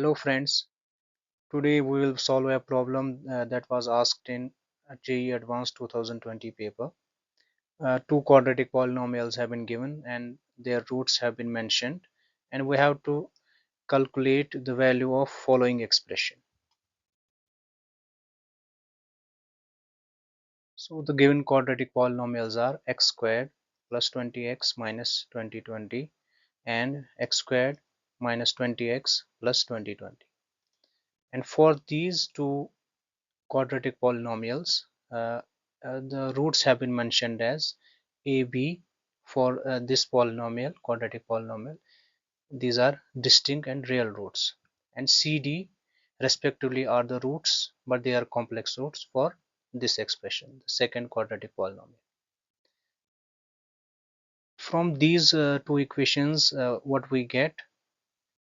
Hello friends, today we will solve a problem that was asked in JEE Advanced 2020 paper. Two quadratic polynomials have been given and their roots have been mentioned, and we have to calculate the value of following expression. So the given quadratic polynomials are x squared plus 20x minus 2020 and x squared minus 20x plus 2020. And for these two quadratic polynomials, uh, the roots have been mentioned as AB for this polynomial, quadratic polynomial. These are distinct and real roots. And CD respectively are the roots, but they are complex roots for this expression, the second quadratic polynomial. From these two equations, what we get,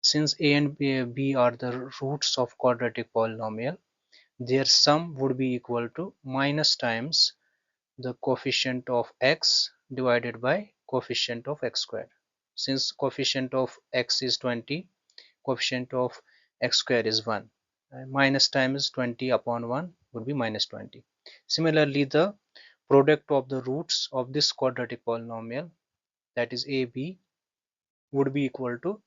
since A and B are the roots of quadratic polynomial, their sum would be equal to minus times the coefficient of x divided by coefficient of x squared. Since coefficient of x is 20, coefficient of x squared is 1. Minus times 20 upon 1 would be minus 20. Similarly, the product of the roots of this quadratic polynomial, that is AB, would be equal to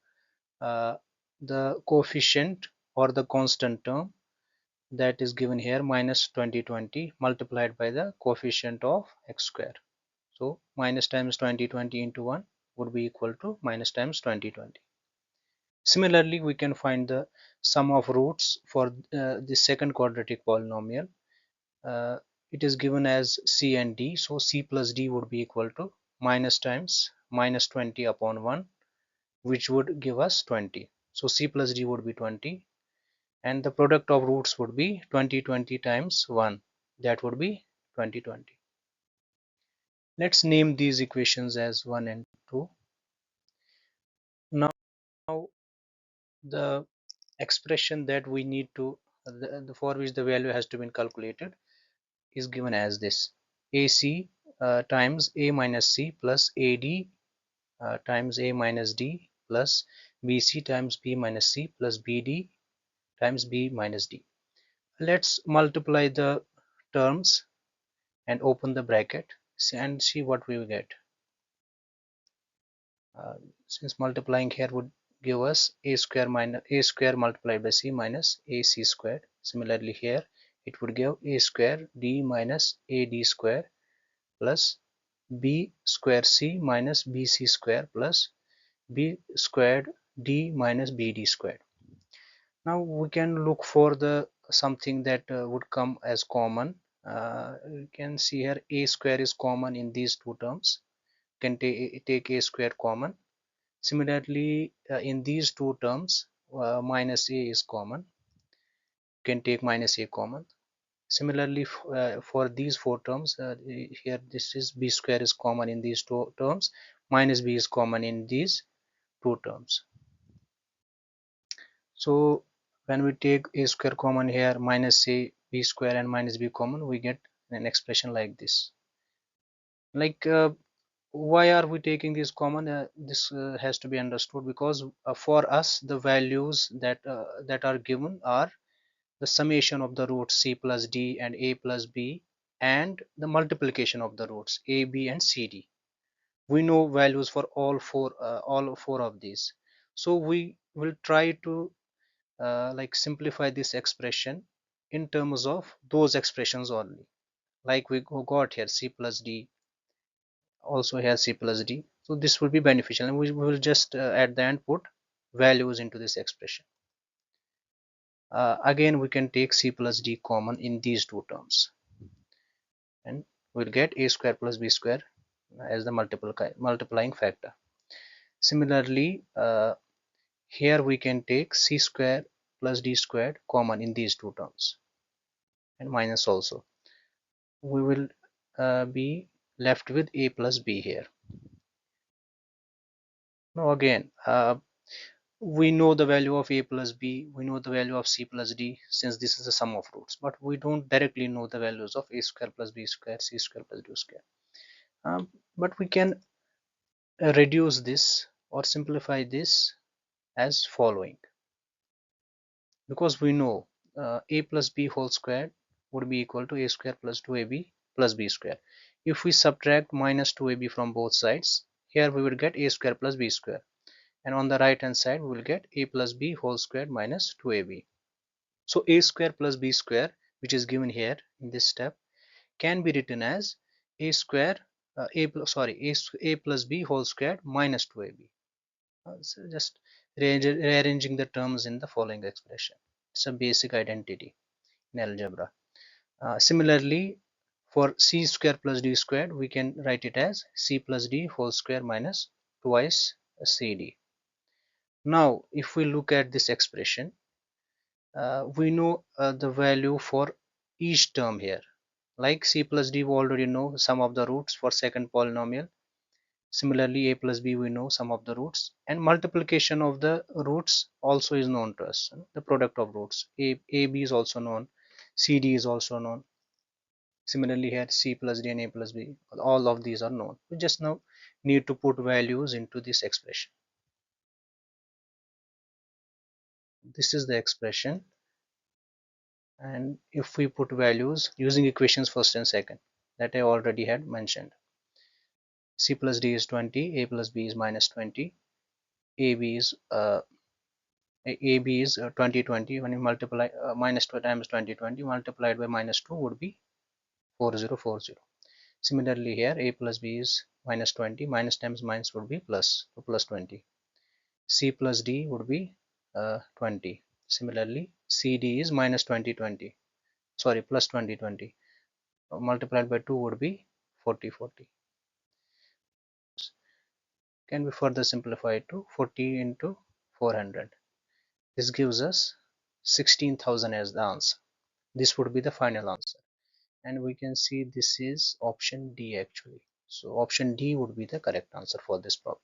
uh, the coefficient or the constant term that is given here, minus 2020 multiplied by the coefficient of x square. So minus times 2020 into 1 would be equal to minus times 2020. Similarly, we can find the sum of roots for the second quadratic polynomial. Uh, it is given as c and d, so c plus d would be equal to minus times minus 20 upon 1, which would give us 20. So c plus d would be 20, and the product of roots would be 2020 times 1, that would be 2020. Let's name these equations as 1 and 2. Now the expression that we need to for which the value has to be calculated is given as this: AC times A minus C plus AD times A minus D plus BC times B minus C plus BD times B minus D. Let's multiply the terms and open the bracket and see what we will get. Uh, since multiplying here would give us a square minus a square multiplied by c minus ac squared. Similarly here it would give a square d minus ad square plus b square c minus bc square plus b squared d minus bd squared. Now we can look for the something that would come as common. You can see here a square is common in these two terms. Can take a square common. Similarly, in these two terms, minus a is common. You can take minus a common. Similarly, for these four terms, here this is b square is common in these two terms, minus b is common in these two terms. So when we take a square common here, minus a, b square and minus b common, we get an expression like this. Like why are we taking this common? This has to be understood because for us the values that are given are the summation of the roots c plus d and a plus b and the multiplication of the roots a, b and cd. We know values for all four of these, so we will try to like simplify this expression in terms of those expressions only. Like we got here c plus d, also here c plus d, so this will be beneficial, and we will just at the end put values into this expression. Again we can take c plus d common in these two terms and we'll get a square plus b square as the multiplying factor. Similarly, here we can take c square plus d squared common in these two terms and minus also. We will be left with a plus b here. Now again, we know the value of a plus b, we know the value of c plus d, since this is the sum of roots, but we don't directly know the values of a square plus b square, c square plus d square. But we can reduce this or simplify this as following. because we know a plus b whole squared would be equal to a square plus 2ab plus b square. If we subtract minus 2ab from both sides, here we will get a square plus b square, and on the right hand side we will get a plus b whole squared minus 2ab. So a square plus b square, which is given here in this step, can be written as a square a plus b whole squared minus 2ab. So just rearranging the terms in the following expression. It's a basic identity in algebra. Similarly, for c square plus d squared, we can write it as c plus d whole square minus twice cd. Now, if we look at this expression, we know the value for each term here. Like c plus d, we already know sum of the roots for second polynomial. Similarly, a plus b, we know sum of the roots, and multiplication of the roots also is known to us. The product of roots, ab is also known, cd is also known. Similarly, here c plus d and a plus b, all of these are known. We just now need to put values into this expression. This is the expression, and if we put values using equations first and second that I already had mentioned, c plus d is 20, a plus b is minus 20, ab is AB is 2020. When you multiply minus 2 times 2020 multiplied by minus 2 would be 4040. Similarly here a plus b is minus 20, minus times minus would be plus, so plus 20. C plus d would be 20. Similarly CD is minus 2020, sorry, plus 2020, multiplied by 2 would be 4040. Can be further simplified to 40 into 400. This gives us 16,000 as the answer. This would be the final answer, and we can see this is option D actually. So option D would be the correct answer for this problem.